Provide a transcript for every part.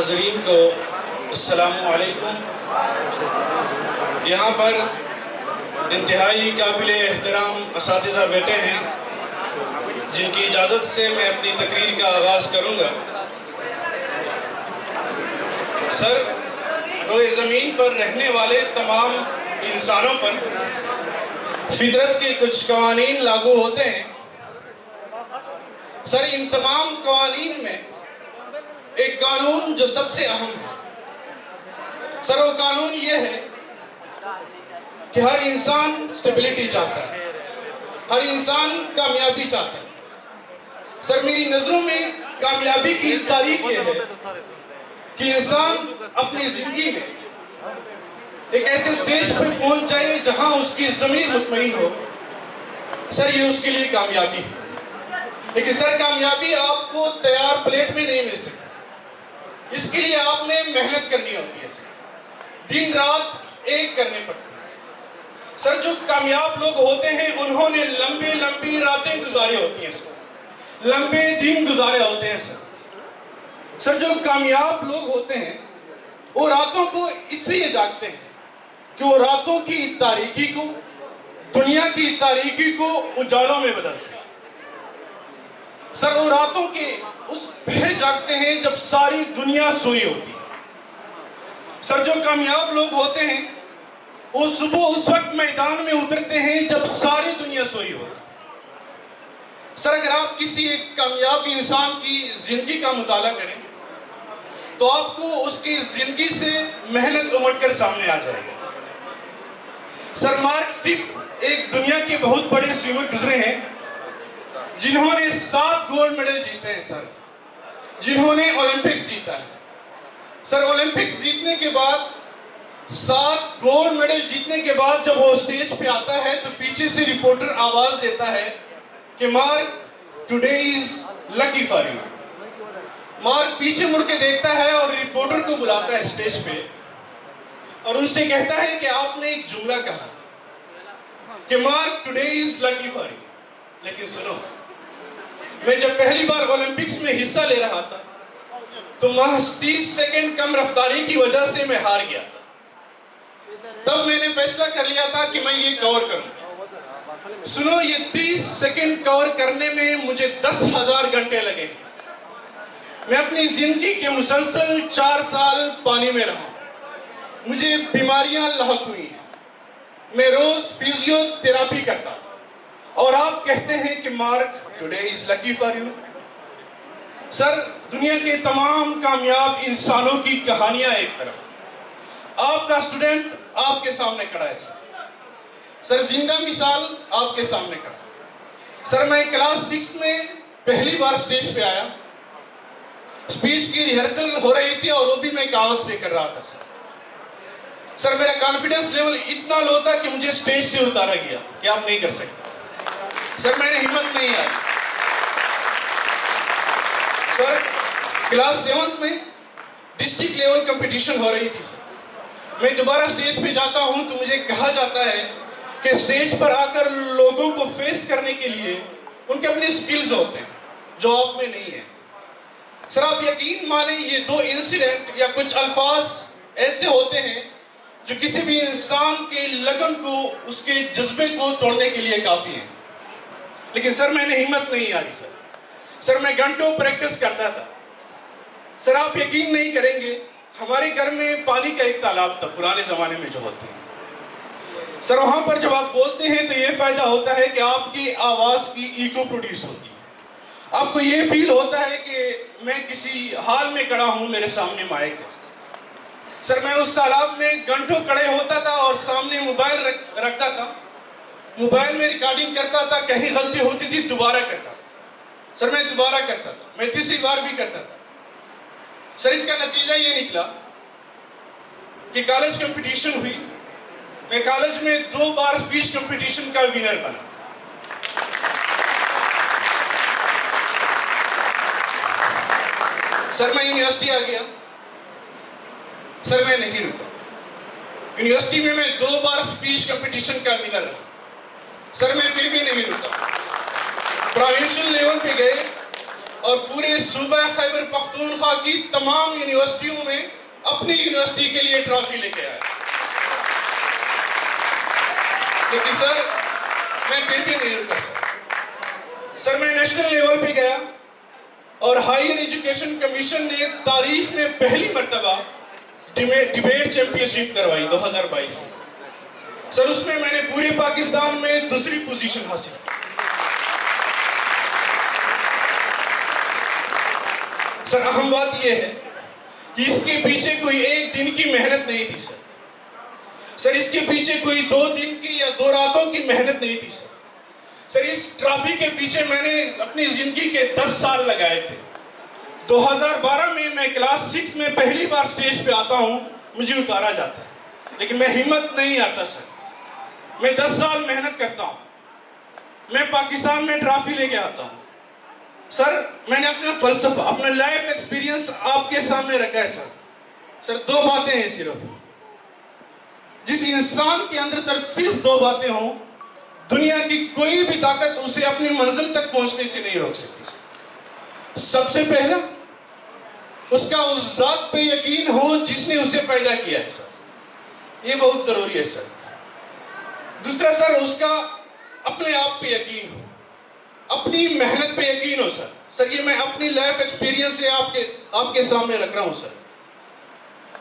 حاضرین کو السلام علیکم۔ یہاں پر انتہائی قابل احترام اساتذہ بیٹھے ہیں جن کی اجازت سے میں اپنی تقریر کا آغاز کروں گا۔ سر، روئے زمین پر رہنے والے تمام انسانوں پر فطرت کے کچھ قوانین لاگو ہوتے ہیں۔ سر، ان تمام قوانین میں ایک قانون جو سب سے اہم ہے، سر وہ قانون یہ ہے کہ ہر انسان سٹیبلٹی چاہتا ہے، ہر انسان کامیابی چاہتا ہے۔ سر، میری نظروں میں کامیابی کی تعریف یہ ہے کہ انسان اپنی زندگی میں ایک ایسے سٹیج پہ پہنچ جائے جہاں اس کی ضمیر مطمئن ہو۔ سر، یہ اس کے لیے کامیابی ہے، لیکن سر کامیابی آپ کو تیار پلیٹ میں نہیں مل سکتی۔ اس کے لیے آپ نے محنت کرنی ہوتی ہے، دن رات ایک کرنے پڑتی ہے۔ سر، جو کامیاب لوگ ہوتے ہیں انہوں نے لمبی لمبی راتیں گزاری ہوتی ہیں، سر لمبے دن گزارے ہوتے ہیں۔ سر جو کامیاب لوگ ہوتے ہیں وہ راتوں کو اس لیے جاگتے ہیں کہ وہ راتوں کی تاریکی کو، دنیا کی تاریکی کو اجالوں میں بدلتے ہیں۔ سر، وہ راتوں کے اس پہر جاگتے ہیں جب ساری دنیا سوئی ہوتی ہے۔ سر، جو کامیاب لوگ ہوتے ہیں وہ صبح اس وقت میدان میں اترتے ہیں جب ساری دنیا سوئی ہوتی ہے۔ سر، اگر آپ کسی ایک کامیاب انسان کی زندگی کا مطالعہ کریں تو آپ کو اس کی زندگی سے محنت امٹ کر سامنے آ جائے گا۔ سر، مارک سٹرپ ایک دنیا کے بہت بڑے سوئمر گزرے ہیں جنہوں نے 7 گولڈ میڈل جیتے ہیں، سر جنہوں نے اولمپکس جیتا ہے۔ سر، اولمپکس جیتنے کے بعد 7 گولڈ میڈل جیتنے کے بعد جب وہ سٹیج پہ آتا ہے تو پیچھے سے رپورٹر آواز دیتا ہے کہ Mark today is lucky for you. Mark پیچھے مڑ کے دیکھتا ہے اور رپورٹر کو بلاتا ہے سٹیج پہ اور ان سے کہتا ہے کہ آپ نے ایک جملہ کہا کہ Mark today is lucky for you, لیکن سنو، میں جب پہلی بار اولمپکس میں حصہ لے رہا تھا تو محض 30 سیکنڈ کم رفتاری کی وجہ سے میں ہار گیا تھا۔ تب میں نے فیصلہ کر لیا تھا کہ میں یہ کور کروں۔ سنو، یہ 30 سیکنڈ کور کرنے میں مجھے 10,000 گھنٹے لگے۔ میں اپنی زندگی کے مسلسل 4 سال پانی میں رہا، مجھے بیماریاں لاحق ہوئی ہیں، میں روز فیزیو تھراپی کرتا اور آپ کہتے ہیں کہ Mark today is lucky for you. Sir, دنیا کے تمام کامیاب انسانوں کی کہانیاں ایک طرف، آپ کا اسٹوڈنٹ آپ کے سامنے کھڑا ہے۔ سر زندہ مثال آپ کے سامنے کھڑا ہے۔ سر، میں کلاس 6 میں پہلی بار سٹیج پہ آیا، سپیچ کی ریہرسل ہو رہی تھی اور وہ بھی میں کاغذ سے کر رہا تھا۔ سر، میرا کانفیڈنس لیول اتنا لو تھا کہ مجھے سٹیج سے اتارا گیا کہ آپ نہیں کر سکتے۔ سر، میں نے ہمت نہیں آئی۔ سر، کلاس 7 میں ڈسٹرکٹ لیول کمپٹیشن ہو رہی تھی۔ سر، میں دوبارہ سٹیج پہ جاتا ہوں تو مجھے کہا جاتا ہے کہ سٹیج پر آ کر لوگوں کو فیس کرنے کے لیے ان کے اپنے سکلز ہوتے ہیں جو آپ میں نہیں ہیں۔ سر، آپ یقین مانیں یہ 2 انسیڈنٹ یا کچھ الفاظ ایسے ہوتے ہیں جو کسی بھی انسان کے لگن کو، اس کے جذبے کو توڑنے کے لیے کافی ہیں، لیکن سر میں نے ہمت نہیں آئی۔ سر میں گھنٹوں پریکٹس کرتا تھا۔ سر، آپ یقین نہیں کریں گے، ہمارے گھر میں پانی کا ایک تالاب تھا پرانے زمانے میں جو ہوتے ہیں۔ سر، وہاں پر جب آپ بولتے ہیں تو یہ فائدہ ہوتا ہے کہ آپ کی آواز کی ایکو پروڈیوس ہوتی ہے، آپ کو یہ فیل ہوتا ہے کہ میں کسی حال میں کھڑا ہوں، میرے سامنے مائک ہے۔ سر، میں اس تالاب میں گھنٹوں کھڑے ہوتا تھا اور سامنے موبائل رکھتا تھا، موبائل میں ریکارڈنگ کرتا تھا، کہیں غلطی ہوتی تھی دوبارہ کرتا تھا۔ سر، میں دوبارہ کرتا تھا، میں تیسری بار بھی کرتا تھا۔ سر، اس کا نتیجہ یہ نکلا کہ کالج کمپٹیشن ہوئی، میں کالج میں 2 بار سپیچ کمپٹیشن کا ونر بنا۔ سر، میں یونیورسٹی آ گیا۔ سر، میں نہیں رکا، یونیورسٹی میں 2 بار سپیچ کمپٹیشن کا ونر رہا۔ سر، میں پھر بھی نہیں رکا، پروونشل لیول پہ گئے، اور پورے صوبہ خیبر پختونخوا کی تمام یونیورسٹیوں میں اپنی یونیورسٹی کے لیے ٹرافی لے کے آیا. لیکن سر میں پھر بھی نہیں رکا سر میں نیشنل لیول پہ گیا اور ہائر ایجوکیشن کمیشن نے تاریخ میں پہلی مرتبہ ڈیبیٹ چیمپئن شپ کروائی 2022 میں. سر اس میں میں نے پورے پاکستان میں دوسری پوزیشن حاصل کی. سر اہم بات یہ ہے کہ اس کے پیچھے کوئی ایک دن کی محنت نہیں تھی سر. سر اس کے پیچھے کوئی 2 دن کی یا 2 راتوں کی محنت نہیں تھی سر. سر اس ٹرافی کے پیچھے میں نے اپنی زندگی کے 10 سال لگائے تھے. 2012 میں میں کلاس 6 میں پہلی بار سٹیج پہ آتا ہوں, مجھے اتارا جاتا ہے, لیکن میں ہمت نہیں آتا سر. میں 10 سال محنت کرتا ہوں, میں پاکستان میں ٹرافی لے کے آتا ہوں. سر میں نے اپنا فلسفہ, اپنا لائف ایکسپیرینس آپ کے سامنے رکھا ہے سر. سر 2 باتیں ہیں صرف. جس انسان کے اندر سر صرف 2 باتیں ہوں, دنیا کی کوئی بھی طاقت اسے اپنی منزل تک پہنچنے سے نہیں روک سکتی. سب سے پہلا اس کا اس ذات پہ یقین ہو جس نے اسے پیدا کیا ہے سر, یہ بہت ضروری ہے سر. دوسرا سر اس کا اپنے آپ پہ یقین ہو, اپنی محنت پہ یقین ہو سر. سر یہ میں اپنی لائف ایکسپیرینس سے آپ کے سامنے رکھ رہا ہوں سر.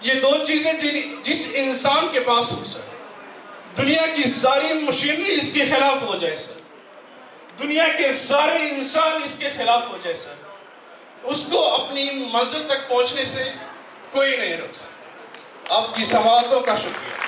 یہ 2 چیزیں جس انسان کے پاس ہو سر, دنیا کی ساری مشینری اس کے خلاف ہو جائے سر, دنیا کے سارے انسان اس کے خلاف ہو جائے سر, اس کو اپنی منزل تک پہنچنے سے کوئی نہیں روک سکتا. آپ کی سماعتوں کا شکریہ.